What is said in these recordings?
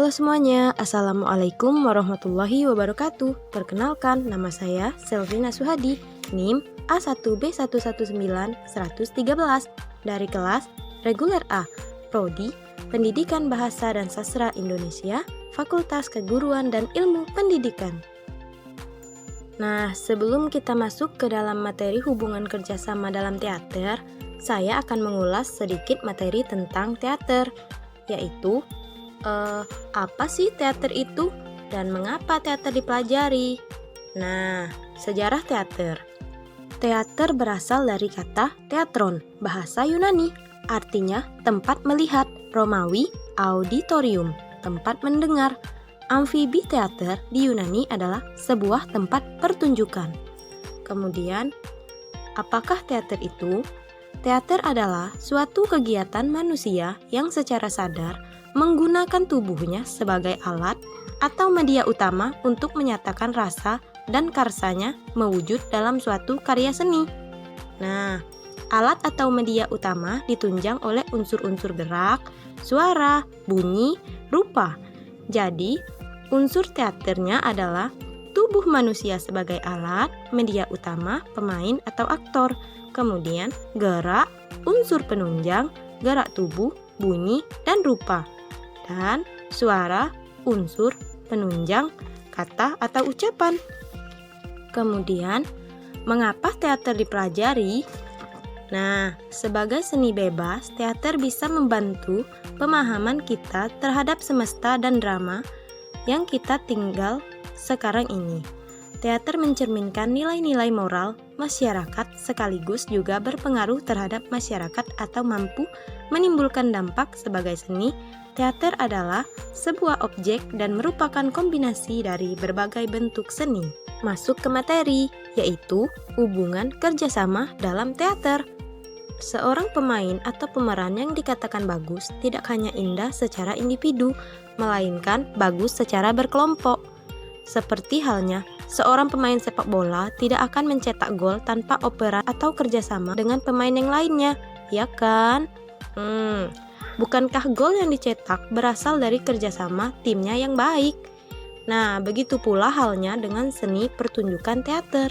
Halo semuanya, Assalamualaikum warahmatullahi wabarakatuh. Perkenalkan, nama saya Selvina Suhadi, NIM A1B119113 dari kelas Reguler A, Prodi Pendidikan Bahasa dan Sastra Indonesia, Fakultas Keguruan dan Ilmu Pendidikan. Nah, sebelum kita masuk ke dalam materi hubungan kerjasama dalam teater, saya akan mengulas sedikit materi tentang teater, yaitu apa sih teater itu dan mengapa teater dipelajari? Nah, sejarah teater. Teater berasal dari kata teatron, bahasa Yunani, artinya tempat melihat, Romawi auditorium, tempat mendengar. Amfibi teater di Yunani adalah sebuah tempat pertunjukan. Kemudian, apakah teater itu? Teater adalah suatu kegiatan manusia yang secara sadar menggunakan tubuhnya sebagai alat atau media utama untuk menyatakan rasa dan karsanya mewujud dalam suatu karya seni. Nah, alat atau media utama ditunjang oleh unsur-unsur gerak, suara, bunyi, rupa. Jadi, unsur teaternya adalah tubuh manusia sebagai alat, media utama, pemain atau aktor. Kemudian, gerak, unsur penunjang, gerak tubuh, bunyi, dan rupa. Dan suara, unsur, penunjang, kata atau ucapan. Kemudian, mengapa teater dipelajari? Nah, sebagai seni bebas, teater bisa membantu pemahaman kita terhadap semesta dan drama yang kita tinggal sekarang ini. Teater mencerminkan nilai-nilai moral masyarakat sekaligus juga berpengaruh terhadap masyarakat atau mampu menimbulkan dampak sebagai seni. Teater adalah sebuah objek dan merupakan kombinasi dari berbagai bentuk seni. Masuk ke materi, yaitu hubungan kerjasama dalam teater. Seorang pemain atau pemeran yang dikatakan bagus tidak hanya indah secara individu, melainkan bagus secara berkelompok. Seperti halnya, seorang pemain sepak bola tidak akan mencetak gol tanpa operan atau kerjasama dengan pemain yang lainnya, ya kan? Bukankah gol yang dicetak berasal dari kerjasama timnya yang baik? Nah, begitu pula halnya dengan seni pertunjukan teater.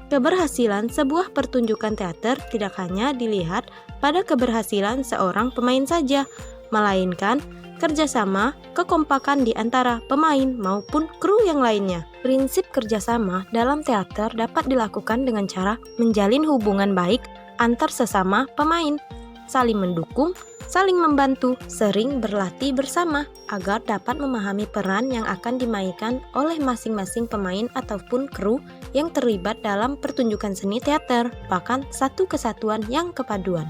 Keberhasilan sebuah pertunjukan teater tidak hanya dilihat pada keberhasilan seorang pemain saja, melainkan kerjasama, kekompakan di antara pemain maupun kru yang lainnya. Prinsip kerjasama dalam teater dapat dilakukan dengan cara menjalin hubungan baik antar sesama pemain, saling mendukung, saling membantu, sering berlatih bersama agar dapat memahami peran yang akan dimainkan oleh masing-masing pemain ataupun kru yang terlibat dalam pertunjukan seni teater, bahkan satu kesatuan yang kepaduan.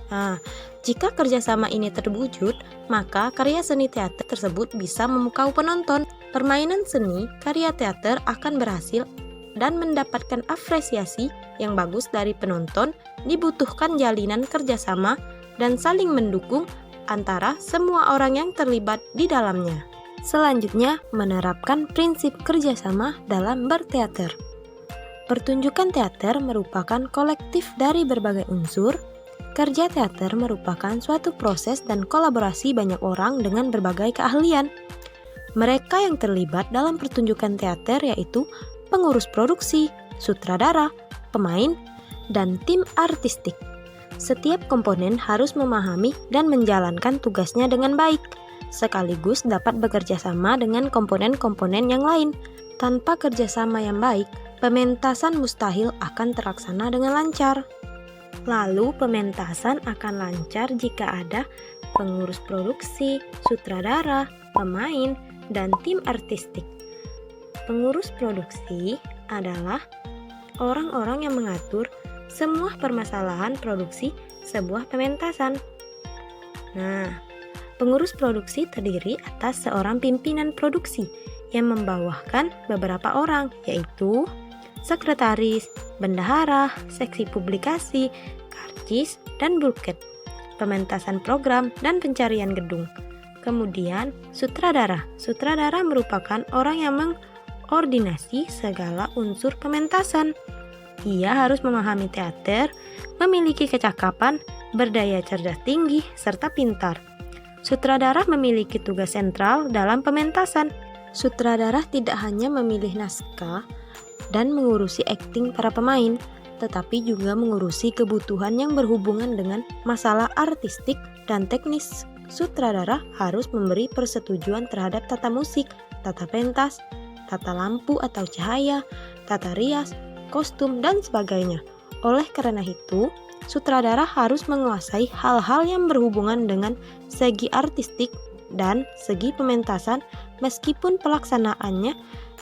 Nah, jika kerjasama ini terwujud, maka karya seni teater tersebut bisa memukau penonton. Permainan seni karya teater akan berhasil dan mendapatkan apresiasi yang bagus dari penonton. Dibutuhkan jalinan kerjasama dan saling mendukung antara semua orang yang terlibat di dalamnya. Selanjutnya, menerapkan prinsip kerjasama dalam berteater. Pertunjukan teater merupakan kolektif dari berbagai unsur. Kerja teater merupakan suatu proses dan kolaborasi banyak orang dengan berbagai keahlian. Mereka yang terlibat dalam pertunjukan teater yaitu pengurus produksi, sutradara, pemain, dan tim artistik. Setiap komponen harus memahami dan menjalankan tugasnya dengan baik, sekaligus dapat bekerja sama dengan komponen-komponen yang lain. Tanpa kerjasama yang baik, pementasan mustahil akan terlaksana dengan lancar. Lalu, pementasan akan lancar jika ada pengurus produksi, sutradara, pemain, dan tim artistik. Pengurus produksi adalah orang-orang yang mengatur semua permasalahan produksi sebuah pementasan. Nah, pengurus produksi terdiri atas seorang pimpinan produksi yang membawakan beberapa orang, yaitu sekretaris, bendahara, seksi publikasi, karcis, dan bulket, pementasan program, dan pencarian gedung. Kemudian, sutradara. Sutradara merupakan orang yang mengordinasi segala unsur pementasan. Ia harus memahami teater, memiliki kecakapan, berdaya cerdas tinggi, serta pintar. Sutradara memiliki tugas sentral dalam pementasan. Sutradara tidak hanya memilih naskah dan mengurusi akting para pemain, tetapi juga mengurusi kebutuhan yang berhubungan dengan masalah artistik dan teknis. Sutradara harus memberi persetujuan terhadap tata musik, tata pentas, tata lampu atau cahaya, tata rias, kostum, dan sebagainya. Oleh karena itu, sutradara harus menguasai hal-hal yang berhubungan dengan segi artistik dan segi pementasan, meskipun pelaksanaannya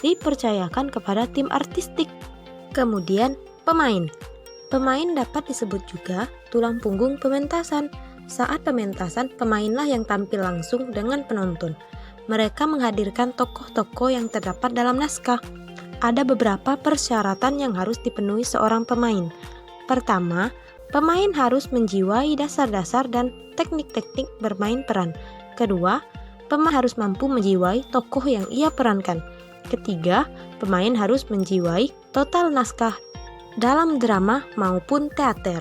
dipercayakan kepada tim artistik. Kemudian, pemain. Pemain dapat disebut juga tulang punggung pementasan. Saat pementasan, pemainlah yang tampil langsung dengan penonton. Mereka menghadirkan tokoh-tokoh yang terdapat dalam naskah. Ada beberapa persyaratan yang harus dipenuhi seorang pemain. Pertama, pemain harus menjiwai dasar-dasar dan teknik-teknik bermain peran. Kedua, pemain harus mampu menjiwai tokoh yang ia perankan. Ketiga, pemain harus menjiwai total naskah dalam drama maupun teater.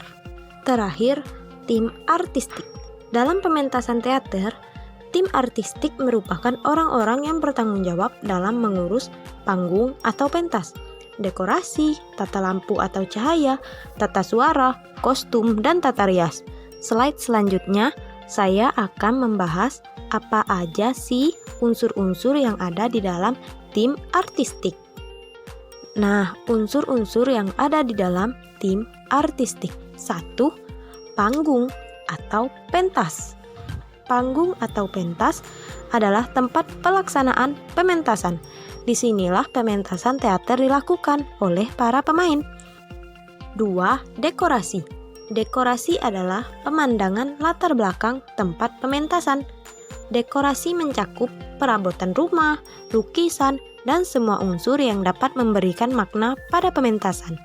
Terakhir, tim artistik. Dalam pementasan teater, tim artistik merupakan orang-orang yang bertanggung jawab dalam mengurus panggung atau pentas, dekorasi, tata lampu atau cahaya, tata suara, kostum, dan tata rias. Slide selanjutnya, saya akan membahas apa aja sih unsur-unsur yang ada di dalam tim artistik. Nah, unsur-unsur yang ada di dalam tim artistik. 1. Panggung atau pentas. Panggung atau pentas adalah tempat pelaksanaan pementasan. Disinilah pementasan teater dilakukan oleh para pemain. 2. Dekorasi. Dekorasi adalah pemandangan latar belakang tempat pementasan. Dekorasi mencakup perabotan rumah, lukisan, dan semua unsur yang dapat memberikan makna pada pementasan.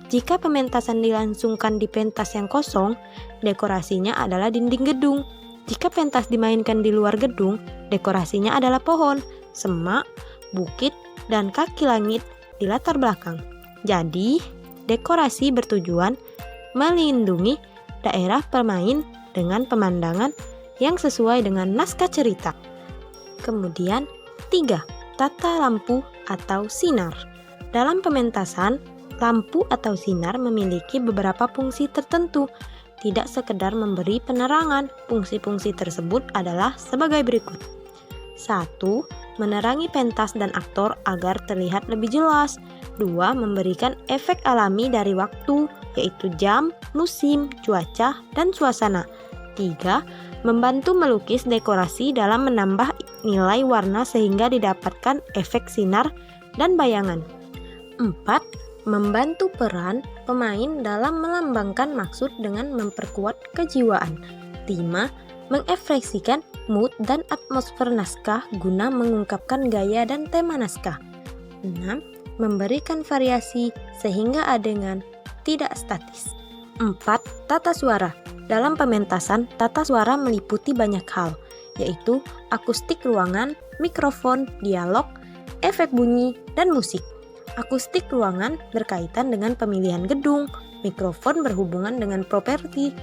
Jika pementasan dilangsungkan di pentas yang kosong, dekorasinya adalah dinding gedung. Jika pentas dimainkan di luar gedung, dekorasinya adalah pohon, semak, bukit, dan kaki langit di latar belakang. Jadi, dekorasi bertujuan melindungi daerah pemain dengan pemandangan yang sesuai dengan naskah cerita. Kemudian, 3. Tata lampu atau sinar. Dalam pementasan, lampu atau sinar memiliki beberapa fungsi tertentu. Tidak sekedar memberi penerangan, fungsi-fungsi tersebut adalah sebagai berikut. 1. Menerangi pentas dan aktor agar terlihat lebih jelas. 2. Memberikan efek alami dari waktu, yaitu jam, musim, cuaca, dan suasana. 3. Membantu melukis dekorasi dalam menambah nilai warna sehingga didapatkan efek sinar dan bayangan. 4. Membantu peran pemain dalam melambangkan maksud dengan memperkuat kejiwaan. 5. Mengekspresikan mood dan atmosfer naskah guna mengungkapkan gaya dan tema naskah. 6. Memberikan variasi sehingga adegan tidak statis. 4. Tata suara. Dalam pementasan, tata suara meliputi banyak hal, yaitu akustik ruangan, mikrofon, dialog, efek bunyi, dan musik. Akustik ruangan berkaitan dengan pemilihan gedung, mikrofon berhubungan dengan properti,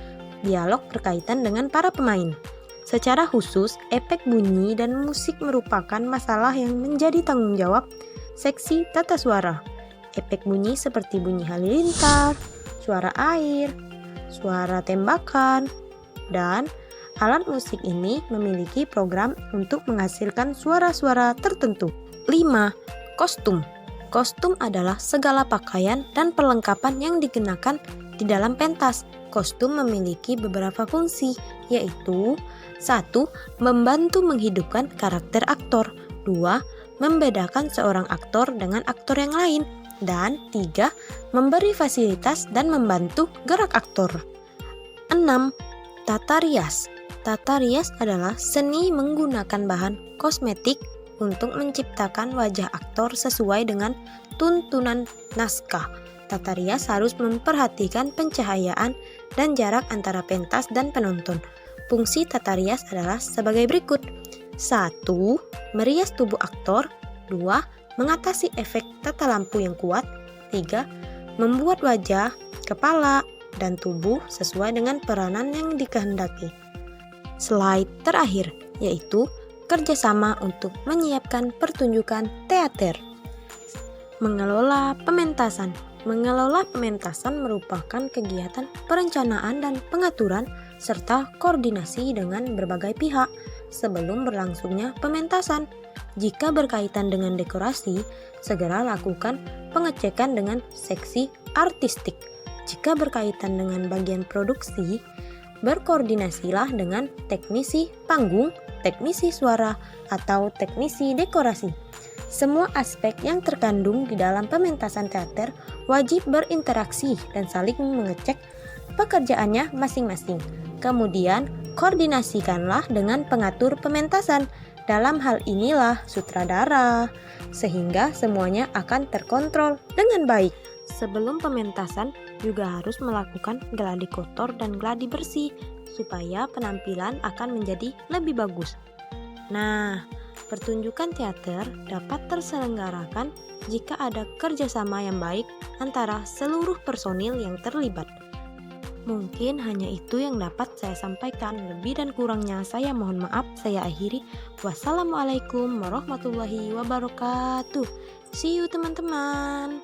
dialog berkaitan dengan para pemain. Secara khusus, efek bunyi dan musik merupakan masalah yang menjadi tanggung jawab seksi tata suara. Efek bunyi seperti bunyi halilintar, suara air, suara tembakan, dan alat musik ini memiliki program untuk menghasilkan suara-suara tertentu. 5. Kostum. Kostum adalah segala pakaian dan perlengkapan yang dikenakan di dalam pentas. Kostum memiliki beberapa fungsi, yaitu 1. Membantu menghidupkan karakter aktor. 2. Membedakan seorang aktor dengan aktor yang lain. Dan 3. Memberi fasilitas dan membantu gerak aktor. 6. Tata rias. Tata rias adalah seni menggunakan bahan kosmetik untuk menciptakan wajah aktor sesuai dengan tuntunan naskah. Tata rias harus memperhatikan pencahayaan dan jarak antara pentas dan penonton. Fungsi tata rias adalah sebagai berikut. 1. Merias tubuh aktor. 2. Mengatasi efek tata lampu yang kuat. 3. Membuat wajah, kepala, dan tubuh sesuai dengan peranan yang dikehendaki. slide terakhir, yaitu kerjasama untuk menyiapkan pertunjukan teater. Mengelola pementasan. Mengelola pementasan merupakan kegiatan perencanaan dan pengaturan serta koordinasi dengan berbagai pihak sebelum berlangsungnya pementasan. Jika berkaitan dengan dekorasi, segera lakukan pengecekan dengan seksi artistik. Jika berkaitan dengan bagian produksi, berkoordinasilah dengan teknisi panggung, teknisi suara, atau teknisi dekorasi. Semua aspek yang terkandung di dalam pementasan teater wajib berinteraksi dan saling mengecek pekerjaannya masing-masing. Kemudian, koordinasikanlah dengan pengatur pementasan. Dalam hal inilah sutradara, sehingga semuanya akan terkontrol dengan baik. Sebelum pementasan juga harus melakukan gladi kotor dan gladi bersih supaya penampilan akan menjadi lebih bagus. Nah, pertunjukan teater dapat terselenggarakan jika ada kerjasama yang baik antara seluruh personil yang terlibat. Mungkin hanya itu yang dapat saya sampaikan. Lebih dan kurangnya saya mohon maaf. Saya akhiri. Wassalamualaikum warahmatullahi wabarakatuh. See you teman-teman.